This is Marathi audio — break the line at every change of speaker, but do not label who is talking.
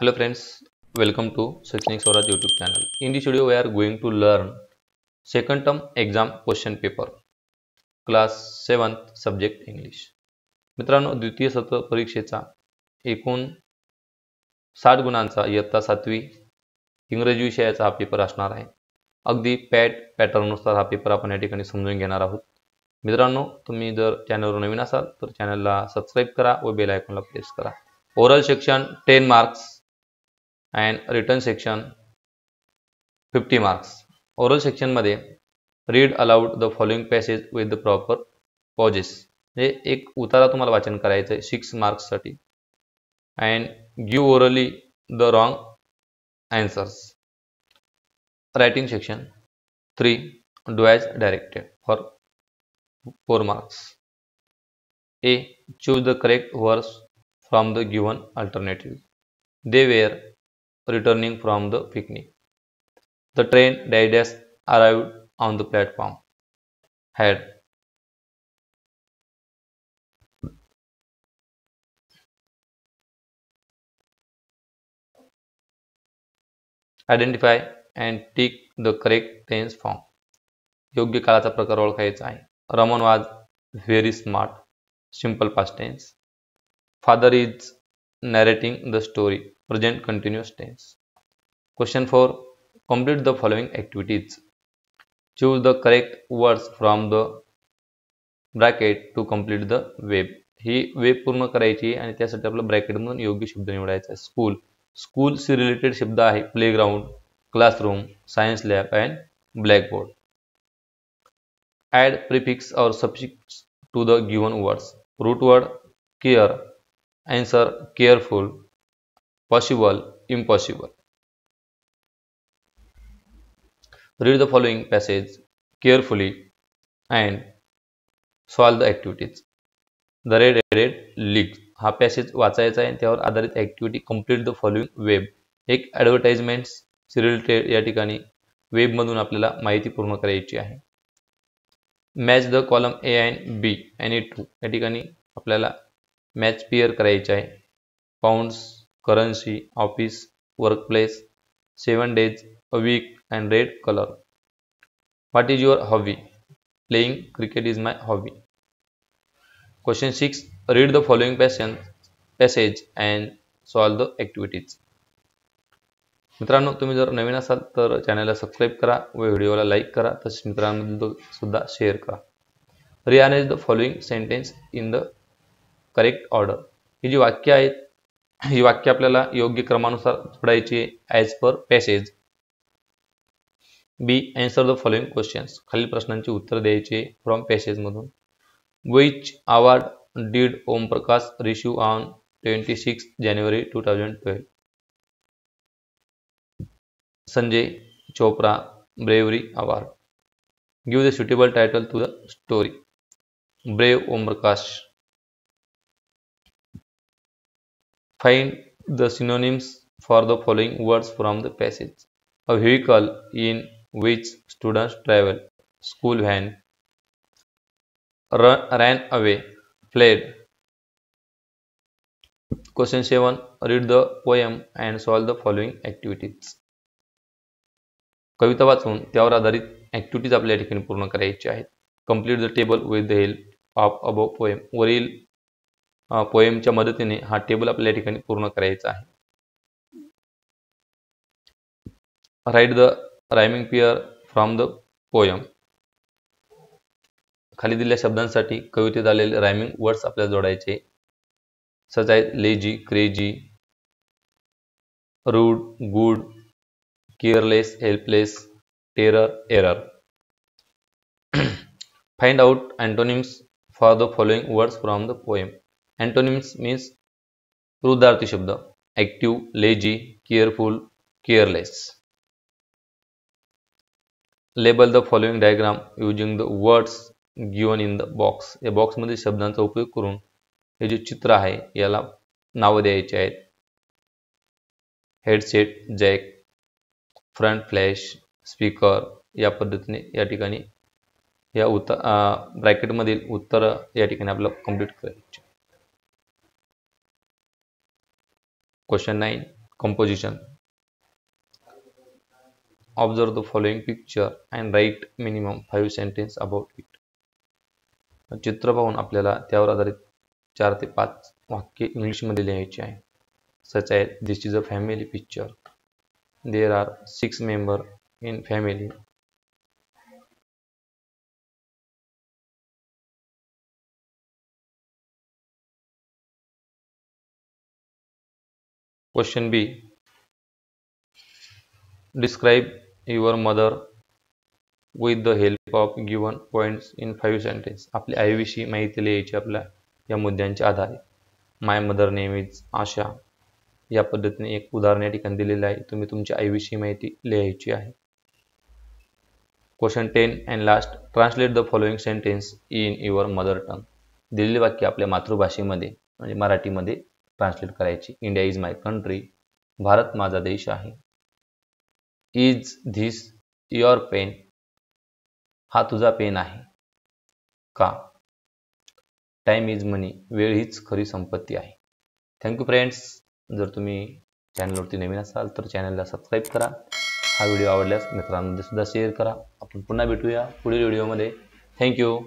Hello friends, welcome to Shaikshanik Swaraj YouTube channel. In this video, we are going to learn second term exam question paper, class 7th subject English. मित्रांनो, द्वितीय सत्र परीक्षेचा एकूण 60 गुणांचा इयत्ता 7वी इंग्रजी विषयाचा हा पेपर असणार आहे. अगदी पॅटर्ननुसार हा पेपर आपण या ठिकाणी समजून घेणार आहोत. मित्रांनो, तुम्ही जर चॅनलवर नवीन असाल तर चॅनलला सबस्क्राइब करा व बेल आयकॉनला प्रेस करा. Oral section 10 marks and written section 50 marks. Oral section मध्ये read aloud the following passage with the proper pauses. म्हणजे एक उतारा तुम्हाला वाचन करायचं आहे 6 मार्क्स साठी. and give orally the wrong answers. Writing section 3 do as directed for 4 marks. A. Choose the correct verse from the given alternative. They were returning from the picnic. The train dash arrived on the platform. Had identify and tick the correct tense form. योग्य काळाचा प्रकार ओळखायचा आहे. Raman was very smart. Simple past tense. Father is narrating the story. Present continuous tense. Question 4. Complete the following activities. Choose the correct words from the bracket to complete the web. He web पूर्ण करायची आणि त्यासाठी आपल्याला ब्रॅकेट मधून योग्य शब्द निवडायचा आहे. स्कूल, स्कूल शी रिलेटेड शब्द आहे playground, classroom, science lab and blackboard. Add prefix or suffix to the given words. Root word care, answer careful, possible, impossible. Read the following passage carefully and solve the activities. The red league हा पॅसेज वाचायचा आहे त्यावर आधारित activity complete the following web. एक ॲडव्हर्टाइजमेंट्स रिलेटेड या ठिकाणी वेब मधून आपल्याला माहिती पूर्ण करायची आहे. Match the column A and be any two या ठिकाणी आपल्याला मॅच पेअर करायचे आहे. Pounds, currency, office, workplace, 7 days a week and red color. What is your hobby? Playing cricket is my hobby. Question 6. Read the following passage and solve the activities. मित्रांनो, तुम्ही जर नवीन असाल तर चॅनलला सबस्क्राइब करा व व्हिडिओला लाईक करा, तसेच मित्रांमध्ये सुद्धा शेअर करा. Rearrange the following sentence in the correct order. ही जी वाक्य आहेत ही वाक्य आपल्याला योग्य क्रमानुसार जोडायची as per passage. B. Answer the following questions. खालील प्रश्नांची उत्तर द्यायची फ्रॉम पॅसेज मधून. Which award did Om Prakash receive on 26 January 2012? Sanjay Chopra bravery award. Give the suitable title to the story. Brave Om Prakash. Find the synonyms for the following words from the passage. A vehicle in which students travel. School van. Ran away. Fled. Question 7. Read the poem and solve the following activities. कविता वाचून त्यावर आधारित ऍक्टिव्हिटीज आपल्या ठिकाणी पूर्ण करायची आहेत. Complete the table with the help of above poem. वरील पोएमच्या मदतीने हा टेबल आपल्या ठिकाणी पूर्ण करायचा आहे. Write the rhyming pair from the poem. खाली दिलेल्या शब्दांसाठी कवितेत आलेले रायमिंग वर्ड्स आपल्याला जोडायचे. सच आहेत lazy, crazy, rude, good, careless, helpless, terror, error. Find out antonyms for the following words from the poem. Antonyms means विरुद्धार्थी शब्द. Active, lazy, careful, careless. Label the following diagram using the words given in the box. या बॉक्स मध्ये शब्दांचा उपयोग करून हे जे चित्र आहे याला नाव द्यायचे आहेत. Headset, jack, front flash, speaker. या पद्धतीने या ठिकाणी या ब्रॅकेट मधील उत्तर या ठिकाणी आपल्याला कंप्लीट करायचे. Question 9. Composition. Observe the following picture and write minimum 5 sentences about it. चित्र पाहून आपल्याला त्यावर आधारित 4 ते 5 वाक्य इंग्लिशमध्ये लिहायची आहे. Such as this is a family picture. There are 6 members in family. Question B. Describe your mother with the help of given points in 5 sentences. आपल्या आईविषयी माहिती लिहायची आपल्या या मुद्द्यांच्या आधारे. माय मदर नेम इज आशा. या पद्धतीने एक उदाहरण या ठिकाणी दिलेलं आहे. तुम्ही तुमच्या आईविषयी माहिती लिहायची आहे. Question 10 and last. Translate the following sentence in your mother tongue. दिलेले वाक्य आपल्या मातृभाषेमध्ये म्हणजे मराठीमध्ये ट्रान्सलेट करायची. India is my country. भारत माझा देश आहे. Is this your pen. हा तुझा पेन आहे का? Time is money. वेळ हीच खरी संपत्ती आहे. Thank you friends. जर तुम्ही चॅनलवरती नवीन असाल तर चॅनलला सबस्क्राईब करा. हा व्हिडिओ आवडल्यास मित्रांमध्ये सुद्धा शेअर करा. आपण पुन्हा भेटूया पुढील व्हिडिओमध्ये. थँक्यू.